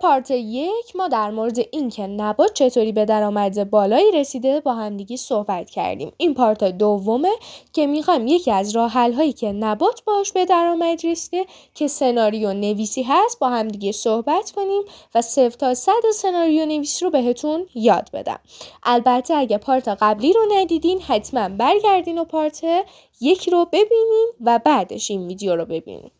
پارت 1 ما در مورد این که نبات چطوری به درآمد بالایی رسیده با همدیگه صحبت کردیم. این پارت دومه که میخوایم یکی از راه حل هایی که نبات باش به درآمد رسیده که سناریو نویسی هست با همدیگه صحبت کنیم و 0 تا 100 سناریو نویسی رو بهتون یاد بدم. البته اگه پارت قبلی رو ندیدین حتما برگردین و پارت 1 رو ببینین و بعدش این ویدیو رو ببینین.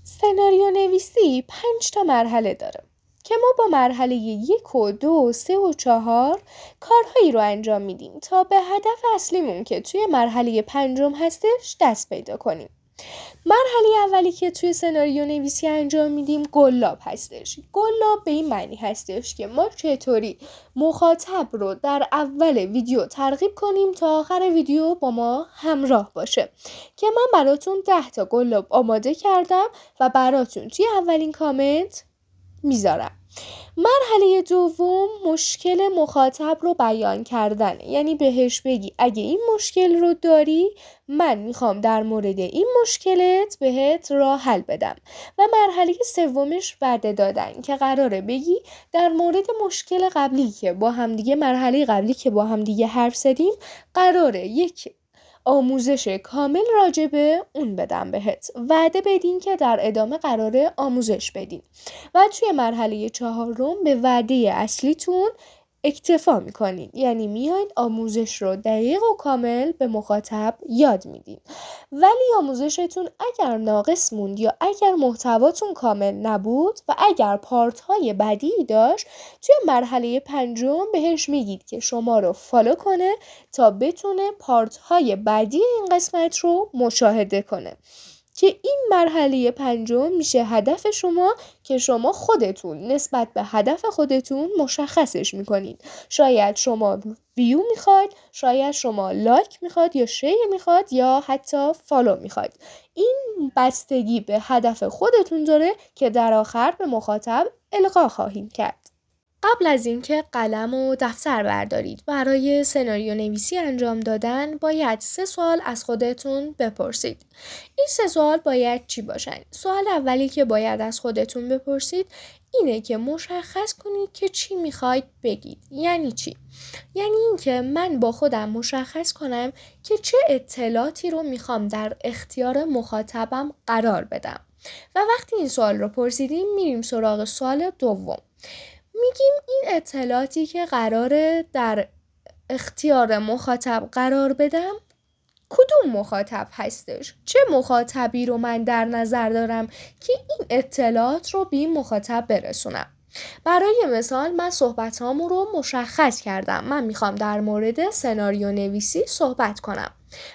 سناریو نویسی 5 تا مرحله داره که ما با مرحله 1 و 2 و 3 و 4 کارهایی رو انجام میدیم تا به هدف اصلیمون که توی مرحله 5 هستش دست پیدا کنیم. مرحله اولی که توی سناریو نویسی انجام میدیم گلاب هستش. گلاب به این معنی هستش که ما چطوری مخاطب رو در اول ویدیو ترغیب کنیم تا آخر ویدیو با ما همراه باشه که من براتون 10 تا گلاب آماده کردم و براتون توی اولین کامنت میذارم. مرحله دوم مشکل مخاطب رو بیان کردن، یعنی بهش بگی اگه این مشکل رو داری من میخوام در مورد این مشکلت بهت راه حل بدم. و مرحله سومش وعده دادن که قراره بگی در مورد مشکل قبلی که با همدیگه مرحله قبلی که با همدیگه حرف زدیم قراره یک آموزش کامل راجبه اون بدم بهت. وعده بدین که در ادامه قراره آموزش بدین و توی مرحله 4 به وعده اصلیتون اکتفا میکنین، یعنی میاین آموزش رو دقیق و کامل به مخاطب یاد میدین. ولی آموزشتون اگر ناقص موند یا اگر محتواتون کامل نبود و اگر پارت های بدی داشت توی مرحله 5 بهش میگید که شما رو فالو کنه تا بتونه پارت های بدی این قسمت رو مشاهده کنه که این مرحله 5 میشه هدف شما که شما خودتون نسبت به هدف خودتون مشخصش میکنید. شاید شما ویو میخواید، شاید شما لایک میخواد یا شیر میخواد یا حتی فالو میخواد. این بستگی به هدف خودتون داره که در آخر به مخاطب القا خواهیم کرد. قبل از اینکه قلم و دفتر بردارید برای سناریو نویسی انجام دادن باید 3 سوال از خودتون بپرسید. این 3 سوال باید چی باشن؟ سوال اولی که باید از خودتون بپرسید اینه که مشخص کنید که چی میخواید بگید. یعنی چی؟ یعنی اینکه من با خودم مشخص کنم که چه اطلاعاتی رو میخوام در اختیار مخاطبم قرار بدم. و وقتی این سوال رو پرسیدیم میریم سراغ سوال دوم. میگیم این اطلاعاتی که قراره در اختیار مخاطب قرار بدم کدوم مخاطب هستش؟ چه مخاطبی رو من در نظر دارم که این اطلاعات رو به این مخاطب برسونم؟ برای مثال من صحبتامو رو مشخص کردم. من میخوام در مورد سناریو نویسی صحبت کنم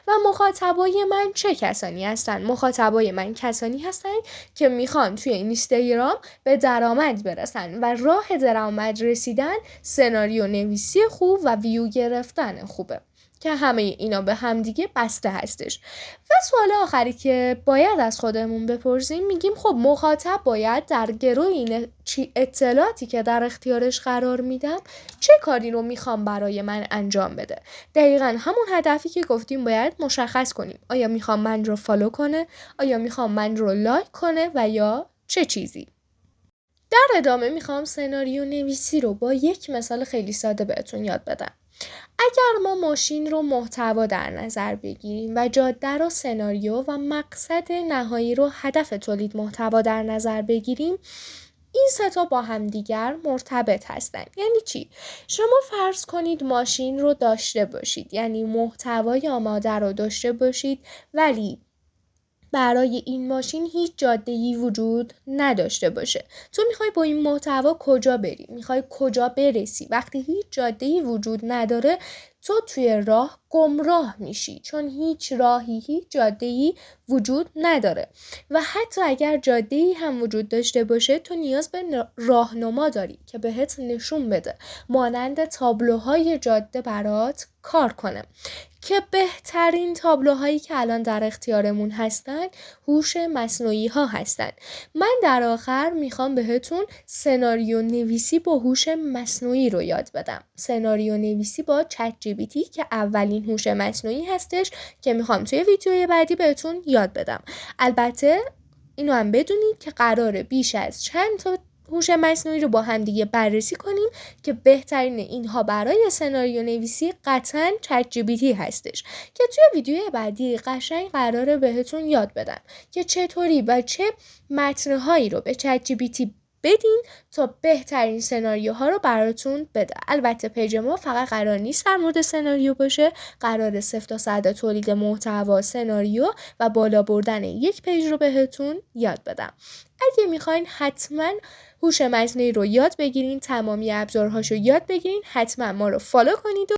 و مخاطبای من چه کسانی هستن؟ مخاطبای من کسانی هستن که میخوان توی اینستاگرام به درآمد برسن و راه درآمد رسیدن سناریو نویسی خوب و ویو گرفتن خوبه که همه اینا به هم دیگه بسته هستش. و سوال آخری که باید از خودمون بپرسیم میگیم خب مخاطب باید در گرو این اطلاعاتی که در اختیارش قرار میدم چه کاری رو میخوام برای من انجام بده. دقیقاً همون هدفی که گفتیم باید مشخص کنیم. آیا میخوام من رو فالو کنه؟ آیا میخوام من رو لایک کنه و یا چه چیزی؟ در ادامه میخوام سناریو نویسی رو با یک مثال خیلی ساده بهتون یاد بدم. اگر ما ماشین رو محتوا در نظر بگیریم و جاده رو سناریو و مقصد نهایی رو هدف تولید محتوا در نظر بگیریم این 3 تا با همدیگر مرتبط هستن. یعنی چی؟ شما فرض کنید ماشین رو داشته باشید، یعنی محتوای آماده رو داشته باشید ولی برای این ماشین هیچ جاده‌ای وجود نداشته باشه. تو میخوای با این محتوا کجا بری؟ میخوای کجا برسی؟ وقتی هیچ جاده‌ای وجود نداره تو توی راه گمراه میشی چون هیچ راهی هیچ جاده‌ای وجود نداره و حتی اگر جاده‌ای هم وجود داشته باشه تو نیاز به راهنما داری که بهت نشون بده مانند تابلوهای جاده برات کار کنه که بهترین تابلوهایی که الان در اختیارمون هستن هوش مصنوعی ها هستن. من در آخر میخوام بهتون سناریو نویسی با هوش مصنوعی رو یاد بدم. سناریو نویسی با چت جی پی تی که اولین هوش مصنوعی هستش که میخوام توی ویدیوی بعدی بهتون یاد بدم. البته اینو هم بدونید که قراره بیش از چند تا هوش مصنوعی رو با هم دیگه بررسی کنیم که بهترین اینها برای سناریو نویسی قطعاً چت جی پی تی هستش که توی ویدیو بعدی قشنگ قراره بهتون یاد بدم که چطوری و چه متن‌هایی رو به چت جی پی تی بدین تا بهترین سناریوها رو براتون بده. البته پیج ما فقط قرار نیست در مورد سناریو باشه، قرار 0 تا 100 تولید محتوا، سناریو و بالا بردن یک پیج رو بهتون یاد بدم. اگه میخواین حتما هوش مصنوعی رو یاد بگیرین، تمامی ابزارهاشو یاد بگیرین، حتما ما رو فالو کنید و